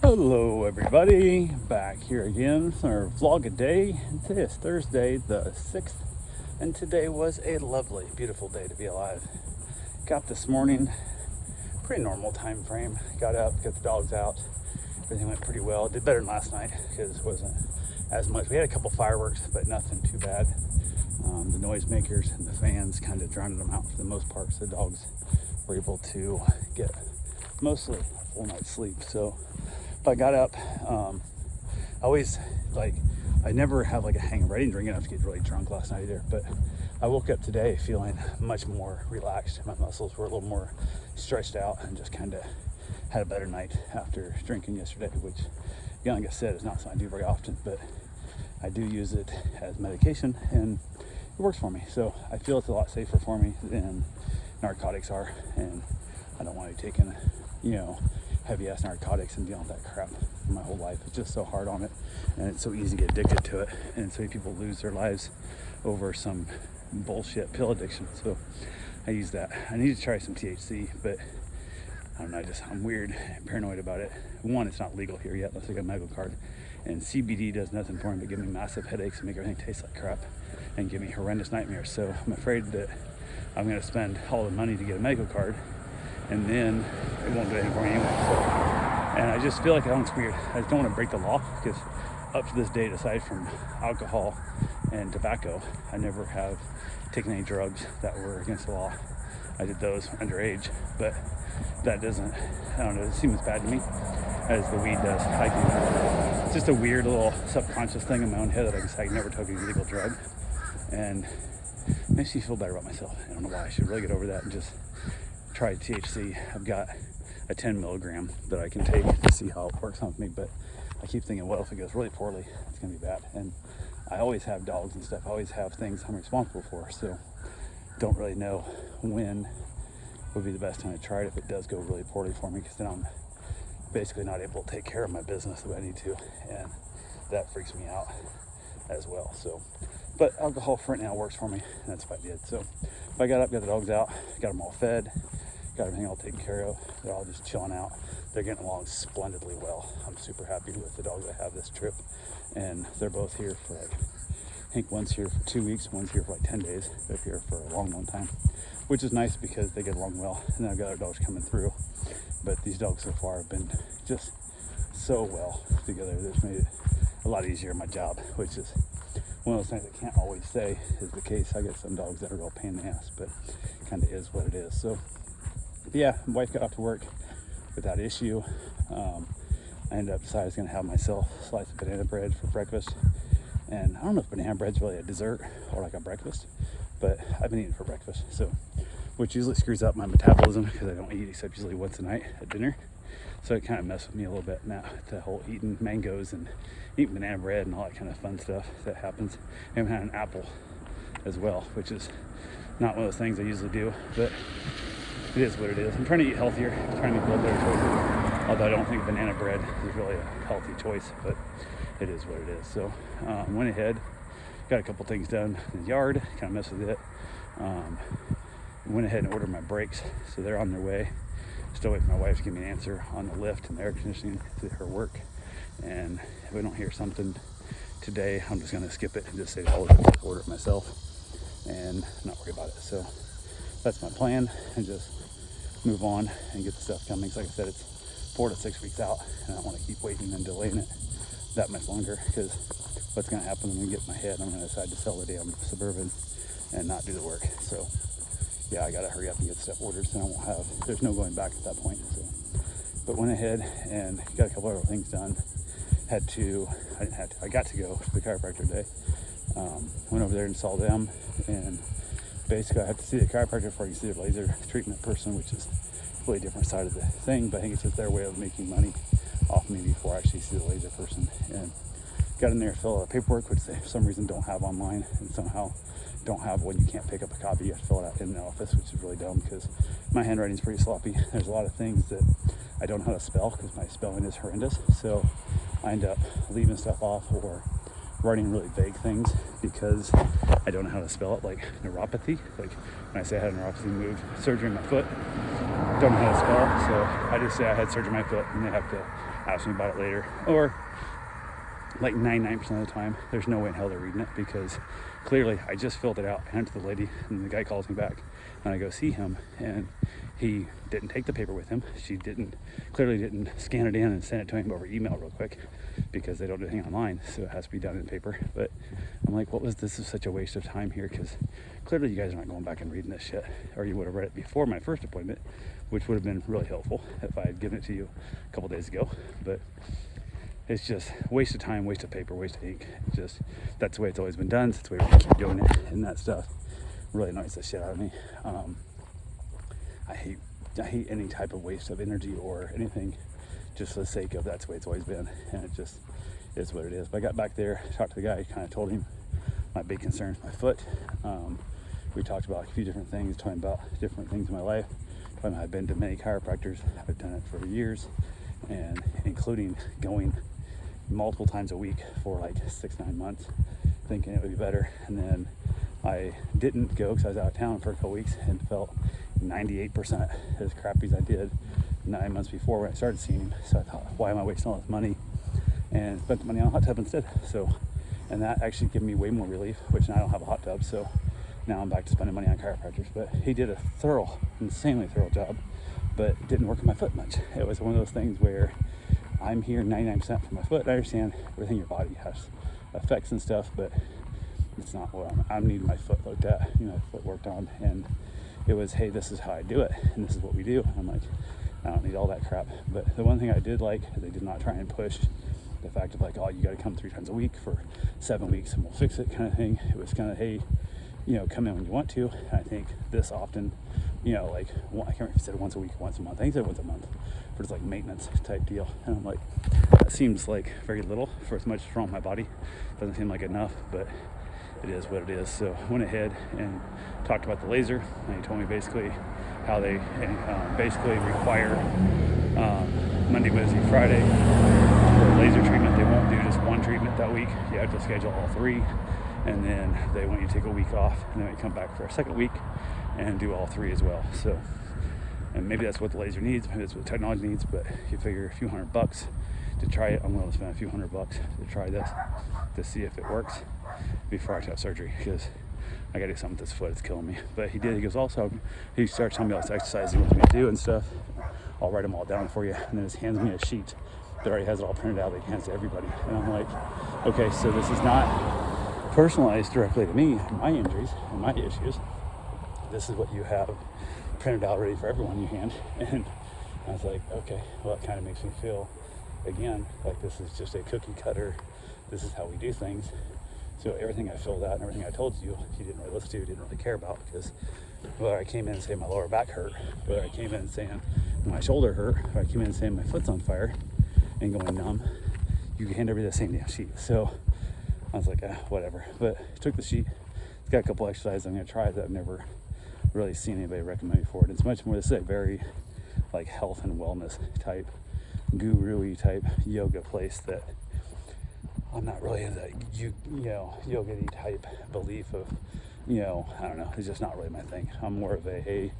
Hello everybody, back here again for our vlog a day. Today is Thursday the 6th, and today was a lovely, beautiful day to be alive. Got up this morning, pretty normal time frame. Got up, got the dogs out, everything went pretty well. Did better than last night because it wasn't as much. We had a couple fireworks, but nothing too bad. The noisemakers and the fans kind of drowned them out for the most part, so the dogs were able to get mostly a full night's sleep. So I got up, I never have like a hangover. I didn't drink enough to get really drunk last night either, but I woke up today feeling much more relaxed. My muscles were a little more stretched out and just kind of had a better night after drinking yesterday, which, again, like I said, is not something I do very often, but I do use it as medication and it works for me. So I feel it's a lot safer for me than narcotics are, and I don't want to be taking, heavy ass narcotics and dealing with that crap for my whole life. It's just so hard on it, and it's so easy to get addicted to it, and so many people lose their lives over some bullshit pill addiction. So I use that. I need to try some THC, but I don't know, I'm weird and paranoid about it. One, it's not legal here yet unless I got a medical card, and CBD does nothing for me but give me massive headaches and make everything taste like crap and give me horrendous nightmares. So I'm afraid that I'm going to spend all the money to get a medical card, and then it won't do anything for me anyway. So, and I just feel like it's weird. I just don't want to break the law, because up to this date, aside from alcohol and tobacco, I never have taken any drugs that were against the law. I did those underage, but that doesn't, I don't know, it seems as bad to me as the weed does. It's just a weird little subconscious thing in my own head that I guess I never took a legal drug, and it makes me feel better about myself. I don't know why. I should really get over that and just try THC. I've got a 10 milligram that I can take to see how it works on me, but I keep thinking, well, if it goes really poorly, it's gonna be bad. And I always have dogs and stuff. I always have things I'm responsible for, so don't really know when would be the best time to try it if it does go really poorly for me, because then I'm basically not able to take care of my business the way I need to, and that freaks me out as well. So, but alcohol for right now works for me, and that's what I did. So I got up, got the dogs out, got them all fed, got everything all taken care of. They're all just chilling out. They're getting along splendidly well. I'm super happy with the dogs I have this trip, and they're both here for I think one's here for 2 weeks, one's here for 10 days. They're here for a long time, which is nice because they get along well. And then I've got other dogs coming through, but these dogs so far have been just so well together. That's made it a lot easier in my job, which is one of those things I can't always say is the case. I get some dogs that are a real pain in the ass, but it kind of is what it is. So yeah, my wife got off to work without issue. I ended up deciding I was going to have myself a slice of banana bread for breakfast. And I don't know if banana bread's really a dessert or like a breakfast, but I've been eating it for breakfast. So, which usually screws up my metabolism because I don't eat except usually once a night at dinner. So it kind of messed with me a little bit now, the whole eating mangoes and eating banana bread and all that kind of fun stuff that happens. I haven't had an apple as well, which is not one of those things I usually do, but it is what it is. I'm trying to eat healthier, trying to make a little better choices, although I don't think banana bread is really a healthy choice, but it is what it is. So went ahead, got a couple things done in the yard, kind of messed with it. Went ahead and ordered my brakes, so they're on their way. Still waiting for my wife to give me an answer on the lift and the air conditioning to her work. And if we don't hear something today, I'm just gonna skip it and just say I'll order it myself and not worry about it. So that's my plan, and just move on and get the stuff coming. So like I said, it's 4 to 6 weeks out, and I don't want to keep waiting and delaying it that much longer, because what's going to happen when we get in my head, I'm going to decide to sell the damn Suburban and not do the work. So yeah, I got to hurry up and get stuff ordered, so I won't have, there's no going back at that point. So, but went ahead and got a couple other things done. I got to go to the chiropractor today. Went over there and saw them, and basically I have to see the chiropractor before I can see the laser treatment person, which is a really different side of the thing, but I think it's just their way of making money off me before I actually see the laser person. And got in there, fill out paperwork, which they for some reason don't have online, and somehow don't have when you can't pick up a copy. You have to fill it out in the office, which is really dumb because my handwriting's pretty sloppy. There's a lot of things that I don't know how to spell because my spelling is horrendous, so I end up leaving stuff off or writing really vague things because I don't know how to spell it, like neuropathy. Like when I say I had a neuropathy, move surgery in my foot, don't know how to spell, so I just say I had surgery on my foot, and they have to ask me about it later. Or like 99% of the time, there's no way in hell they're reading it, because clearly I just filled it out, handed it to the lady, and the guy calls me back, and I go see him, and he didn't take the paper with him. She clearly didn't scan it in and send it to him over email real quick, because they don't do anything online, so it has to be done in paper. But I'm like, this is such a waste of time here, because clearly you guys are not going back and reading this shit, or you would have read it before my first appointment, which would have been really helpful if I had given it to you a couple days ago. But it's just waste of time, waste of paper, waste of ink. Just, that's the way it's always been done. That's the way we're gonna keep doing it, and that stuff really annoys the shit out of me. I hate any type of waste of energy or anything, just for the sake of that's the way it's always been, and it just is what it is. But I got back there, talked to the guy, kind of told him my big concern is my foot. We talked about a few different things, talking about different things in my life. I've been to many chiropractors. I've done it for years, and including going multiple times a week for like 6-9 months, thinking it would be better. And then I didn't go because I was out of town for a couple weeks, and felt 98% as crappy as I did 9 months before when I started seeing him. So I thought, why am I wasting all this money? And spent the money on a hot tub instead. So, and that actually gave me way more relief, which now I don't have a hot tub, so now I'm back to spending money on chiropractors. But he did a insanely thorough job, but it didn't work on my foot much. It was one of those things where I'm here 99% for my foot. I understand everything your body has effects and stuff, but it's not what I'm needing my foot looked at, my foot worked on. And it was, hey, this is how I do it, and this is what we do. And I'm like, I don't need all that crap. But the one thing I did like is they did not try and push the fact of like, oh, you got to come 3 times a week for 7 weeks and we'll fix it kind of thing. It was kind of, hey, come in when you want to. And I think this often, like, I can't remember if he said once a week, once a month. I think he said once a month, but it's like maintenance type deal. And I'm like, that seems like very little for as much wrong with my body. Doesn't seem like enough, but it is what it is. So I went ahead and talked about the laser, and he told me basically how they basically require Monday, Wednesday, Friday for laser treatment. They won't do just one treatment that week. You have to schedule all 3, and then they want you to take a week off, and then you come back for a second week and do all 3 as well. So, and maybe that's what the laser needs, maybe that's what technology needs, but you figure a few $100 to try it. I'm willing to spend a few $100 to try this, to see if it works before I have surgery, because I gotta do something with this foot. It's killing me. But he goes, also, he starts telling me all this exercise he wants me to do and stuff. I'll write them all down for you. And then he hands me a sheet that already has it all printed out that he hands to everybody. And I'm like, okay, so this is not personalized directly to me and my injuries and my issues. This is what you have printed out ready for everyone you hand. And I was like, okay, well, it kind of makes me feel, again, like this is just a cookie cutter. This is how we do things. So everything I filled out and everything I told you, you didn't really listen to, you didn't really care about, because whether I came in and saying my lower back hurt, whether I came in saying my shoulder hurt, or I came in saying my foot's on fire and going numb, you hand everybody the same damn sheet. So I was like, whatever. But I took the sheet. It's got a couple exercises I'm going to try that I've never really seen anybody recommend before. And it's much more, this is a very like health and wellness type, guru-y type yoga place that I'm not really in that yoga-y type belief of, I don't know, it's just not really my thing. I'm more of a, hey,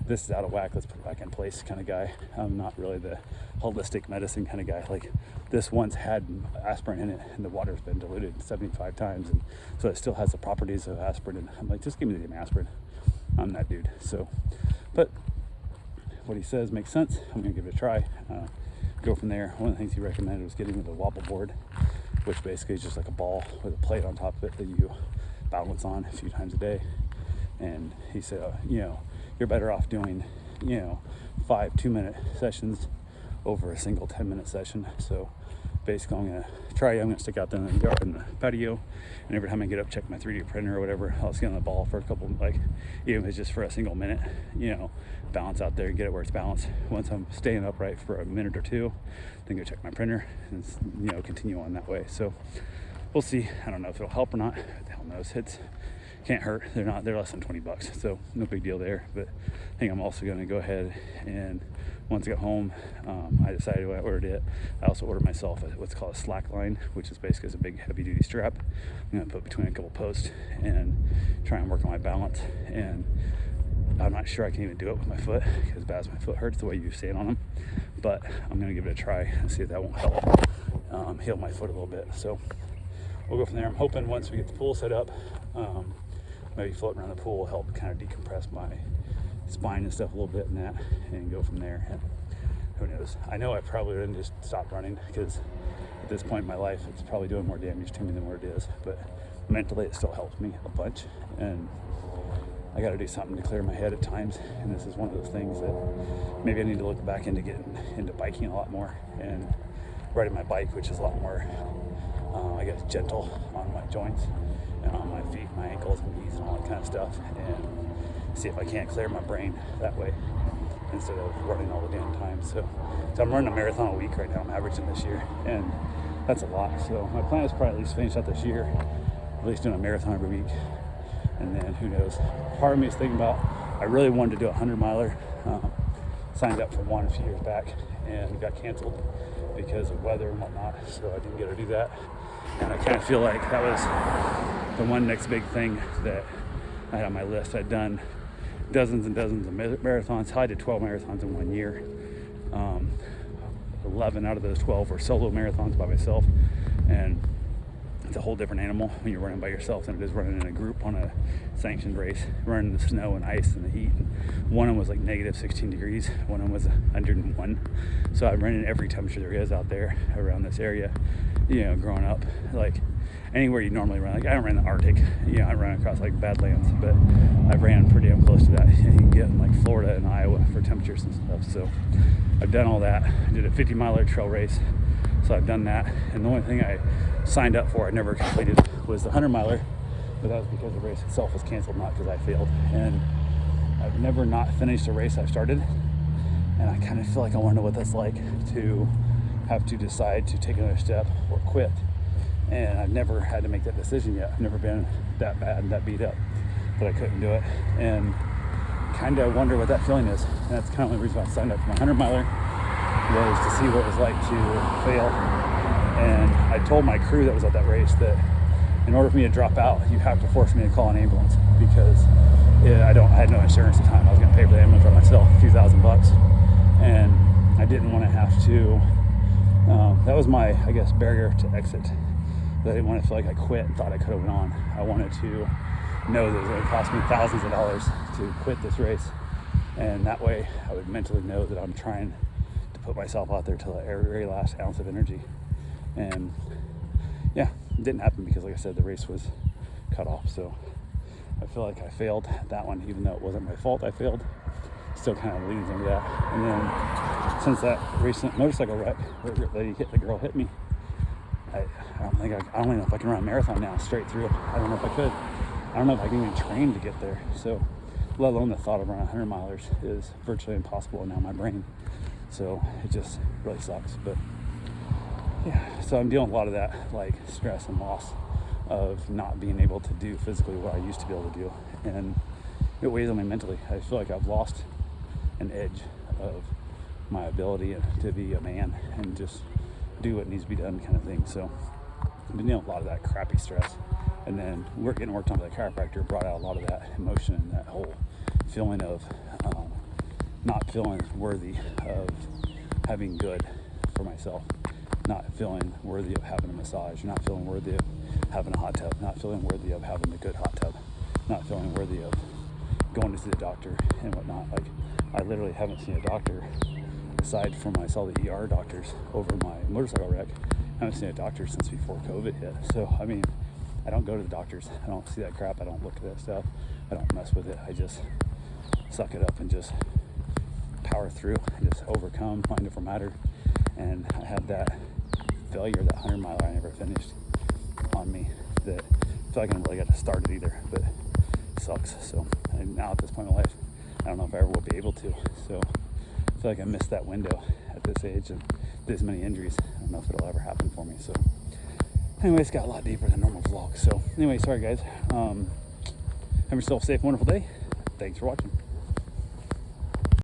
this is out of whack, let's put it back in place kind of guy. I'm not really the holistic medicine kind of guy. Like, this once had aspirin in it, and the water's been diluted 75 times, and so it still has the properties of aspirin. And I'm like, just give me the damn aspirin. I'm that dude. So, but what he says makes sense. I'm gonna give it a try. Go from there. One of the things he recommended was getting with a wobble board, which basically is just like a ball with a plate on top of it that you balance on a few times a day. And he said, you're better off doing, 5 2-minute sessions over a single 10-minute session. So basically I'm gonna stick out there in the yard in the patio, and every time I get up, check my 3D printer or whatever, I'll get on the ball for a couple, like, even if it's just for a single minute, balance out there and get it where it's balanced. Once I'm staying upright for a minute or 2, then go check my printer and, continue on that way. So we'll see. I don't know if it'll help or not. Who the hell knows? It's can't hurt. They're less than $20, so no big deal there. But I think I'm also going to go ahead, and once I got home, I decided when I ordered it, I also ordered myself what's called a slack line, which is basically a big heavy duty strap I'm going to put between a couple posts and try and work on my balance. And I'm not sure I can even do it with my foot, because as bad as my foot hurts the way you stand on them. But I'm gonna give it a try and see if that won't help heal my foot a little bit. So we'll go from there. I'm hoping once we get the pool set up, maybe floating around the pool will help kind of decompress my spine and stuff a little bit and that, and go from there. And who knows? I know I probably wouldn't just stop running, because at this point in my life, it's probably doing more damage to me than what it is. But mentally, it still helps me a bunch. And I got to do something to clear my head at times, and this is one of those things that maybe I need to look back into getting into biking a lot more and riding my bike, which is a lot more, I guess, gentle on my joints and on my feet, my ankles and knees and all that kind of stuff, and see if I can't clear my brain that way instead of running all the damn time. So I'm running a marathon a week right now. I'm averaging this year, and that's a lot. So my plan is probably at least finish out this year, at least doing a marathon every week. And then who knows? Part of me is thinking about, I really wanted to do a 100-miler. Signed up for one a few years back and got canceled because of weather and whatnot, so I didn't get to do that. And I kind of feel like that was the one next big thing that I had on my list. I'd done dozens and dozens of marathons. I did 12 marathons in 1 year. 11 out of those 12 were solo marathons by myself, and it's a whole different animal when you're running by yourself than it is running in a group on a sanctioned race, running in the snow and ice and the heat. One of them was like negative 16 degrees, one of them was 101. So I'm running every temperature there is out there around this area. You know, growing up, like anywhere you normally run, like I don't run the Arctic, you know, I run across like Badlands, but I ran pretty damn close to that. You can get in like Florida and Iowa for temperatures and stuff. So I've done all that. I did a 50-miler trail race, so I've done that. And the only thing I signed up for, I never completed, was the 100-miler, but that was because the race itself was canceled, not because I failed. And I've never not finished a race I've started, and I kind of feel like I want to know what that's like to have to decide to take another step or quit. And I've never had to make that decision yet. I've never been that bad and that beat up that I couldn't do it, and kind of wonder what that feeling is. And that's kind of the reason why I signed up for my 100-miler, was to see what it was like to fail. And I told my crew that was at that race that in order for me to drop out, you have to force me to call an ambulance, because I had no insurance at the time. I was going to pay for the ambulance by myself, a few $1,000, and I didn't want to have to. That was my, I guess, barrier to exit. I didn't want to feel like I quit and thought I could have went on. I wanted to know that it was going to cost me thousands of dollars to quit this race, and that way I would mentally know that I'm trying to put myself out there till the very last ounce of energy. And yeah, it didn't happen because, like I said, the race was cut off. So I feel like I failed at that one, even though it wasn't my fault I failed. Still kind of leads into that. And then since that recent motorcycle wreck where the girl hit me, I don't even know if I can run a marathon now straight through. I don't know if I could. I don't know if I can even train to get there. So let alone the thought of running 100 milers is virtually impossible now in my brain. So it just really sucks. But yeah, so I'm dealing with a lot of that, like stress and loss of not being able to do physically what I used to be able to do. And it weighs on me mentally. I feel like I've lost an edge of my ability to be a man and just do what needs to be done kind of thing. So I've been dealing with a lot of that crappy stress. And then getting worked on by the chiropractor brought out a lot of that emotion and that whole feeling of not feeling worthy of having good for myself, not feeling worthy of having a massage, not feeling worthy of having a hot tub, not feeling worthy of having a good hot tub, not feeling worthy of going to see the doctor and whatnot. Like, I literally haven't seen a doctor, aside from I saw the ER doctors over my motorcycle wreck. I haven't seen a doctor since before COVID hit. So, I mean, I don't go to the doctors. I don't see that crap. I don't look at that stuff. I don't mess with it. I just suck it up and just power through and just overcome, mind over matter. And I had that failure, that 100-miler I never finished, on me, that I feel like I never really got to start it either, but it sucks. So, and now at this point in my life, I don't know if I ever will be able to. So I feel like I missed that window at this age and this many injuries. I don't know if it'll ever happen for me. So anyways, got a lot deeper than normal vlog. So anyway, sorry guys. Have yourself a safe, wonderful day. Thanks for watching.